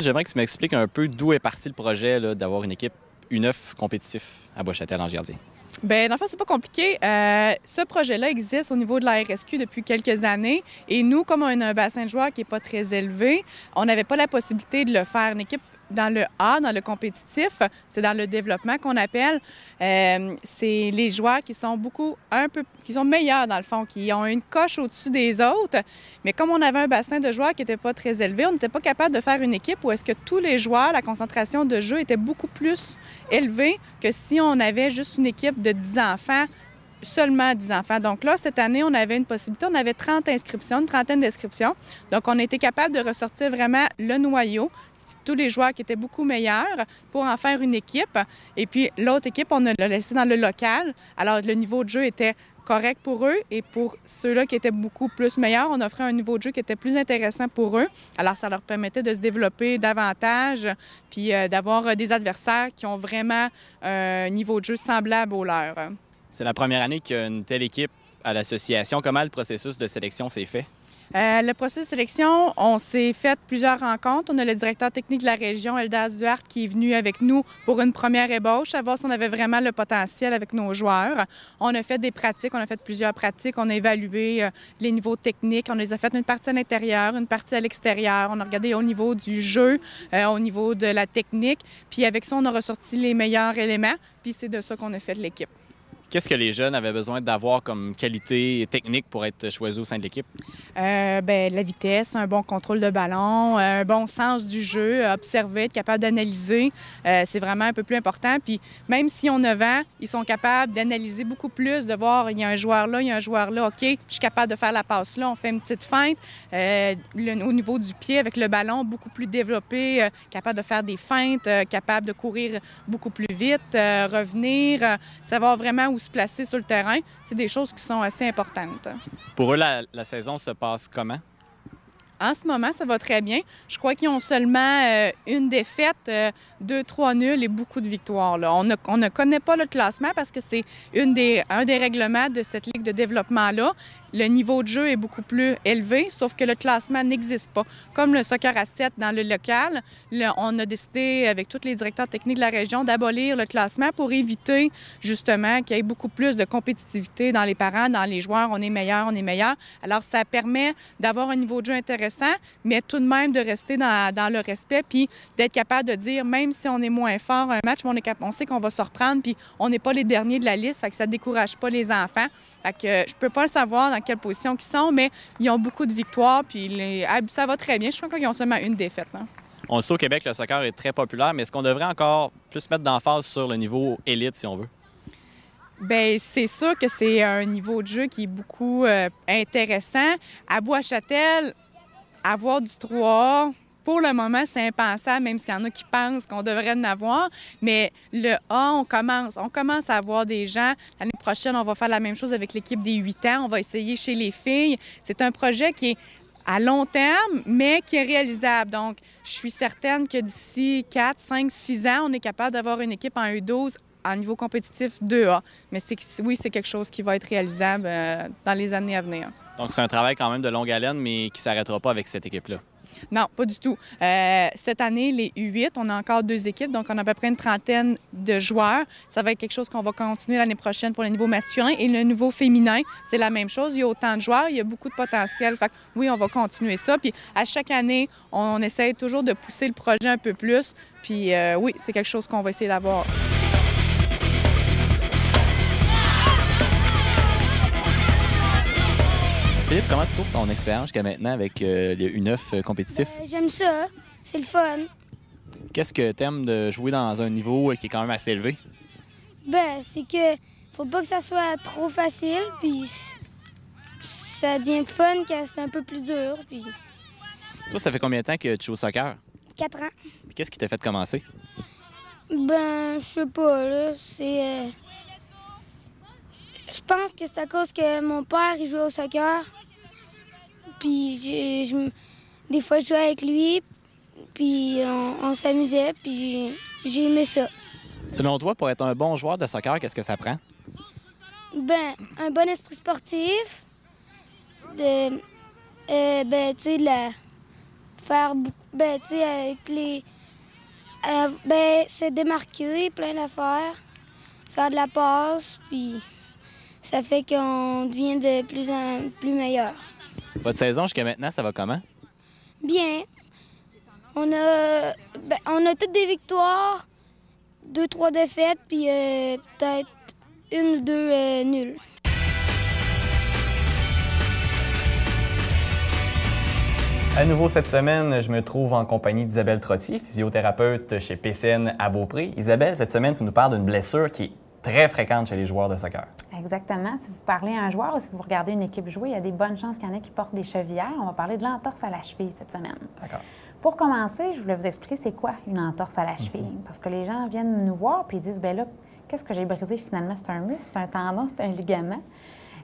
j'aimerais que tu m'expliques un peu d'où est parti le projet d'avoir une équipe U9 compétitif à Bois-Châtel-Ange-Gardien. Bien, dans le fond, c'est pas compliqué. Ce projet-là existe au niveau de la RSQ depuis quelques années. Et nous, comme on a un bassin de joueurs qui n'est pas très élevé, on n'avait pas la possibilité de le faire. Une équipe dans le A, dans le compétitif, c'est dans le développement qu'on appelle. C'est les joueurs qui sont qui sont meilleurs dans le fond, qui ont une coche au-dessus des autres. Mais comme on avait un bassin de joueurs qui n'était pas très élevé, on n'était pas capable de faire une équipe où est-ce que tous les joueurs, la concentration de jeu était beaucoup plus élevée que si on avait juste une équipe de 10 enfants, seulement 10 enfants. Donc là, cette année, on avait une possibilité, on avait 30 inscriptions, une trentaine d'inscriptions. Donc, on a été capable de ressortir vraiment le noyau, tous les joueurs qui étaient beaucoup meilleurs pour en faire une équipe. Et puis, l'autre équipe, on l'a laissé dans le local. Alors, le niveau de jeu était correct pour eux et pour ceux-là qui étaient beaucoup plus meilleurs, on offrait un niveau de jeu qui était plus intéressant pour eux. Alors, ça leur permettait de se développer davantage puis d'avoir des adversaires qui ont vraiment un niveau de jeu semblable au leur. C'est la première année qu'il y a une telle équipe à l'association. Comment le processus de sélection s'est fait? Le processus de sélection, on s'est fait plusieurs rencontres. On a le directeur technique de la région, Eldar Duhart, qui est venu avec nous pour une première ébauche, savoir si on avait vraiment le potentiel avec nos joueurs. On a fait des pratiques, on a fait plusieurs pratiques. On a évalué les niveaux techniques. On les a fait une partie à l'intérieur, une partie à l'extérieur. On a regardé au niveau du jeu, au niveau de la technique. Puis avec ça, on a ressorti les meilleurs éléments. Puis c'est de ça qu'on a fait l'équipe. Qu'est-ce que les jeunes avaient besoin d'avoir comme qualité technique pour être choisis au sein de l'équipe? La vitesse, un bon contrôle de ballon, un bon sens du jeu, observer, être capable d'analyser, c'est vraiment un peu plus important. Puis même si on 9 ans, ils sont capables d'analyser beaucoup plus, de voir il y a un joueur là, il y a un joueur là, OK, je suis capable de faire la passe là, on fait une petite feinte. Au niveau du pied, avec le ballon, beaucoup plus développé, capable de faire des feintes, capable de courir beaucoup plus vite, revenir, savoir vraiment où se placer sur le terrain. C'est des choses qui sont assez importantes. Pour eux, la saison se passe comment? En ce moment, ça va très bien. Je crois qu'ils ont seulement une défaite, 2-3 nuls et beaucoup de victoires. Là. On ne connaît pas le classement parce que c'est un des règlements de cette ligue de développement-là. Le niveau de jeu est beaucoup plus élevé, sauf que le classement n'existe pas. Comme le soccer à 7 dans le local, on a décidé, avec tous les directeurs techniques de la région, d'abolir le classement pour éviter, justement, qu'il y ait beaucoup plus de compétitivité dans les parents, dans les joueurs. On est meilleur, on est meilleur. Alors, ça permet d'avoir un niveau de jeu intéressant, mais tout de même de rester dans le respect, puis d'être capable de dire, même si on est moins fort un match, on sait qu'on va se reprendre, puis on n'est pas les derniers de la liste, fait que ça ne décourage pas les enfants. Fait que je peux pas le savoir dans quelle position ils sont, mais ils ont beaucoup de victoires, puis ça va très bien. Je crois qu'ils ont seulement une défaite. Hein. On le sait au Québec, le soccer est très populaire, mais est-ce qu'on devrait encore plus mettre d'emphase sur le niveau élite, si on veut? Bien, c'est sûr que c'est un niveau de jeu qui est beaucoup intéressant. À Bois-Châtel, avoir du 3A, pour le moment, c'est impensable, même s'il y en a qui pensent qu'on devrait en avoir. Mais le A, on commence à avoir des gens. L'année prochaine, on va faire la même chose avec l'équipe des 8 ans. On va essayer chez les filles. C'est un projet qui est à long terme, mais qui est réalisable. Donc, je suis certaine que d'ici 4, 5, 6 ans, on est capable d'avoir une équipe en U12 à niveau compétitif 2A. Mais oui, c'est quelque chose qui va être réalisable dans les années à venir. Donc, c'est un travail quand même de longue haleine, mais qui ne s'arrêtera pas avec cette équipe-là. Non, pas du tout. Cette année, les U8, on a encore 2 équipes, donc on a à peu près une trentaine de joueurs. Ça va être quelque chose qu'on va continuer l'année prochaine pour le niveau masculin. Et le niveau féminin, c'est la même chose. Il y a autant de joueurs, il y a beaucoup de potentiel. Fait que, oui, on va continuer ça. Puis à chaque année, on essaie toujours de pousser le projet un peu plus. Puis oui, c'est quelque chose qu'on va essayer d'avoir. Philippe, comment tu trouves ton expérience jusqu'à maintenant avec les U9 compétitifs? J'aime ça. C'est le fun. Qu'est-ce que tu aimes de jouer dans un niveau qui est quand même assez élevé? C'est que faut pas que ça soit trop facile, puis ça devient fun quand c'est un peu plus dur. Puis... Toi, ça fait combien de temps que tu joues au soccer? 4 ans. Puis qu'est-ce qui t'a fait commencer? Je sais pas, là. C'est... Je pense que c'est à cause que mon père, il jouait au soccer. Puis des fois, je jouais avec lui, puis on s'amusait, puis j'ai aimé ça. Selon toi, pour être un bon joueur de soccer, qu'est-ce que ça prend? Un bon esprit sportif, faire Ben, tu sais, avec les... ben, se démarquer, plein d'affaires, faire de la passe, puis ça fait qu'on devient de plus en plus meilleur. Votre saison jusqu'à maintenant, ça va comment? Bien. On a toutes des victoires, 2-3 défaites, puis peut-être 1 ou 2 nuls. À nouveau cette semaine, je me trouve en compagnie d'Isabelle Trottier, physiothérapeute chez PCN à Beaupré. Isabelle, cette semaine, tu nous parles d'une blessure qui est très fréquente chez les joueurs de soccer. Exactement. Si vous parlez à un joueur ou si vous regardez une équipe jouer, il y a des bonnes chances qu'il y en ait qui portent des chevillères. On va parler de l'entorse à la cheville cette semaine. D'accord. Pour commencer, je voulais vous expliquer c'est quoi une entorse à la cheville. Parce que les gens viennent nous voir et ils disent, bien là, qu'est-ce que j'ai brisé finalement? C'est un muscle, c'est un tendon, c'est un ligament.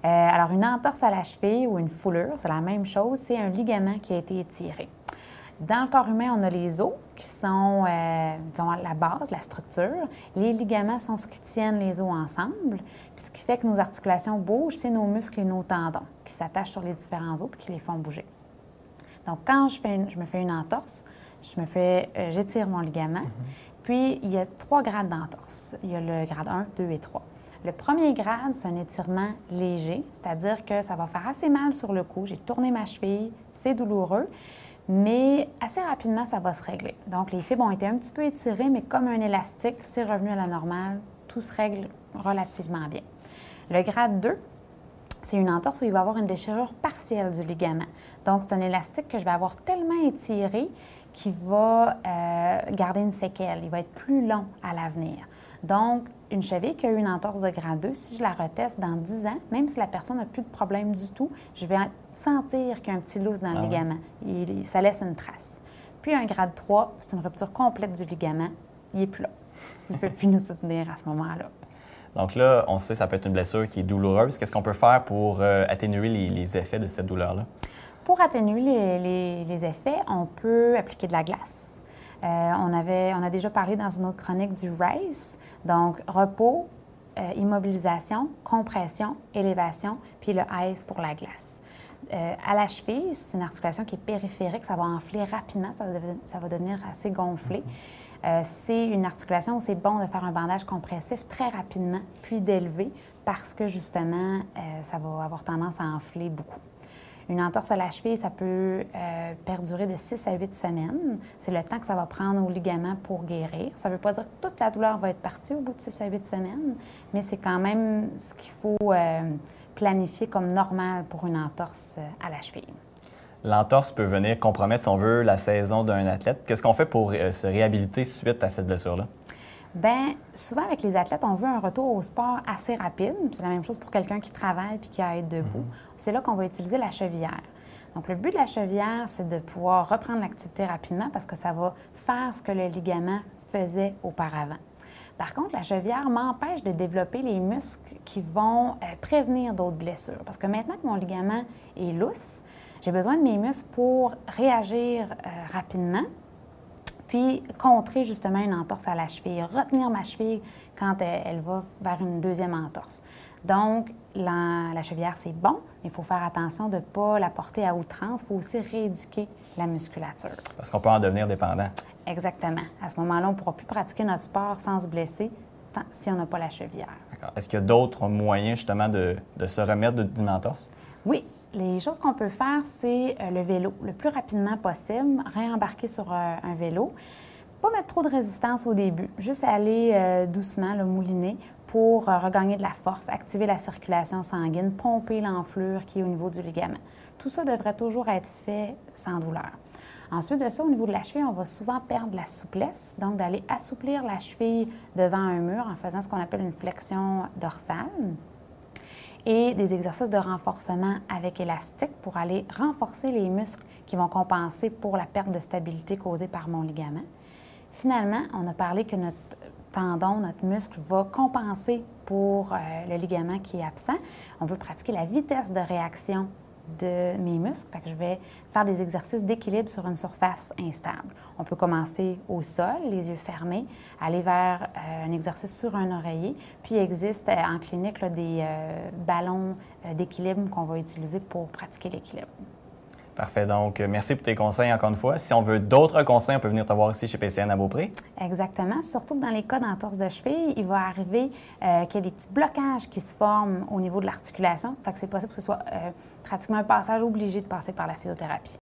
Alors, une entorse à la cheville ou une foulure, c'est la même chose, c'est un ligament qui a été étiré. Dans le corps humain, on a les os qui sont, disons, la base, la structure. Les ligaments sont ce qui tiennent les os ensemble. Puis ce qui fait que nos articulations bougent, c'est nos muscles et nos tendons qui s'attachent sur les différents os et qui les font bouger. Donc, quand je me fais une entorse, j'étire mon ligament. Puis, il y a 3 grades d'entorse. Il y a le grade 1, 2 et 3. Le premier grade, c'est un étirement léger, c'est-à-dire que ça va faire assez mal sur le coup. J'ai tourné ma cheville, c'est douloureux, mais assez rapidement, ça va se régler. Donc, les fibres ont été un petit peu étirées, mais comme un élastique, c'est revenu à la normale, tout se règle relativement bien. Le grade 2, c'est une entorse où il va y avoir une déchirure partielle du ligament. Donc, c'est un élastique que je vais avoir tellement étiré qu'il va garder une séquelle. Il va être plus long à l'avenir. Donc, une cheville qui a eu une entorse de grade 2, si je la reteste dans 10 ans, même si la personne n'a plus de problème du tout, je vais sentir qu'il y a un petit lousse dans le ligament. Ça laisse une trace. Puis, un grade 3, c'est une rupture complète du ligament. Il n'est plus là. Il ne peut plus nous soutenir à ce moment-là. Donc là, on sait que ça peut être une blessure qui est douloureuse. Qu'est-ce qu'on peut faire pour atténuer les effets de cette douleur-là? Pour atténuer les effets, on peut appliquer de la glace. On a déjà parlé dans une autre chronique du RACE. Donc, repos, immobilisation, compression, élévation, puis le ICE pour la glace. À la cheville, c'est une articulation qui est périphérique. Ça va enfler rapidement, ça va devenir assez gonflé. C'est une articulation où c'est bon de faire un bandage compressif très rapidement, puis d'élever, parce que justement, ça va avoir tendance à enfler beaucoup. Une entorse à la cheville, ça peut perdurer de 6 à 8 semaines. C'est le temps que ça va prendre au ligament pour guérir. Ça ne veut pas dire que toute la douleur va être partie au bout de 6 à 8 semaines, mais c'est quand même ce qu'il faut planifier comme normal pour une entorse à la cheville. L'entorse peut venir compromettre, si on veut, la saison d'un athlète. Qu'est-ce qu'on fait pour se réhabiliter suite à cette blessure-là? Bien, souvent avec les athlètes, on veut un retour au sport assez rapide. C'est la même chose pour quelqu'un qui travaille puis qui a à être debout. C'est là qu'on va utiliser la chevillère. Donc, le but de la chevillère, c'est de pouvoir reprendre l'activité rapidement parce que ça va faire ce que le ligament faisait auparavant. Par contre, la chevillère m'empêche de développer les muscles qui vont prévenir d'autres blessures. Parce que maintenant que mon ligament est lousse, j'ai besoin de mes muscles pour réagir rapidement, puis contrer justement une entorse à la cheville, retenir ma cheville quand elle va vers une deuxième entorse. Donc, la chevillère, c'est bon, mais il faut faire attention de ne pas la porter à outrance. Il faut aussi rééduquer la musculature. Parce qu'on peut en devenir dépendant. Exactement. À ce moment-là, on ne pourra plus pratiquer notre sport sans se blesser si on n'a pas la chevillère. D'accord. Est-ce qu'il y a d'autres moyens justement de se remettre d'une entorse? Oui. Les choses qu'on peut faire, c'est le vélo, le plus rapidement possible, réembarquer sur un vélo. Pas mettre trop de résistance au début, juste aller doucement, le mouliner, pour regagner de la force, activer la circulation sanguine, pomper l'enflure qui est au niveau du ligament. Tout ça devrait toujours être fait sans douleur. Ensuite de ça, au niveau de la cheville, on va souvent perdre la souplesse, donc d'aller assouplir la cheville devant un mur en faisant ce qu'on appelle une flexion dorsale. Et des exercices de renforcement avec élastique pour aller renforcer les muscles qui vont compenser pour la perte de stabilité causée par mon ligament. Finalement, on a parlé que notre tendon, notre muscle va compenser pour le ligament qui est absent. On veut pratiquer la vitesse de réaction de mes muscles. Fait que je vais faire des exercices d'équilibre sur une surface instable. On peut commencer au sol, les yeux fermés, aller vers un exercice sur un oreiller. Puis il existe en clinique là, des ballons d'équilibre qu'on va utiliser pour pratiquer l'équilibre. Parfait. Donc, merci pour tes conseils encore une fois. Si on veut d'autres conseils, on peut venir te voir ici chez PCN à Beaupré. Exactement. Surtout que dans les cas d'entorse de cheville, il va arriver qu'il y a des petits blocages qui se forment au niveau de l'articulation. Fait que c'est possible que ce soit pratiquement un passage obligé de passer par la physiothérapie.